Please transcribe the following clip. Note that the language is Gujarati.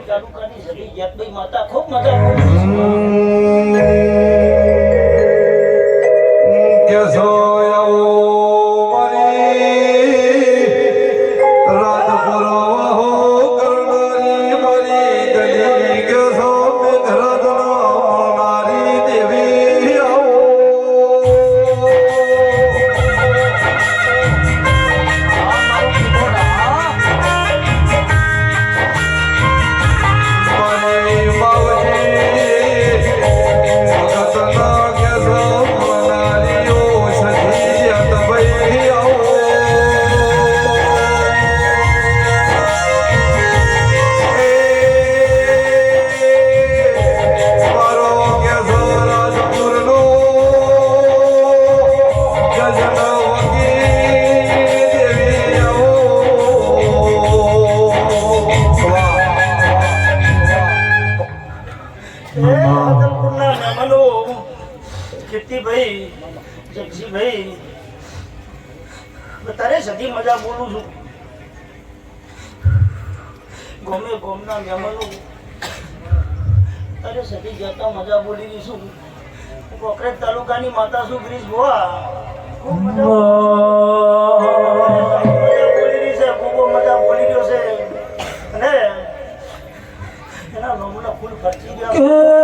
તાલુકાની સદી જેતભાઈ માતા ખૂબ મજા બોલે છે કેસો કીર્તિભાઈ જગજીભાઈ તારે સદી મજા બોલું છું ગમે ગોમના મહેમાનો તારે સદી જતા મજા બોલી રહી છું કોકરેજ તાલુકાની માતા છું ગ્રીસ ગોવા ખૂબ મજા બોલી રહી છે ખૂબ મજા બોલી રહ્યો છે અને એના નમૂના ફૂલ ખર્ચી ગયા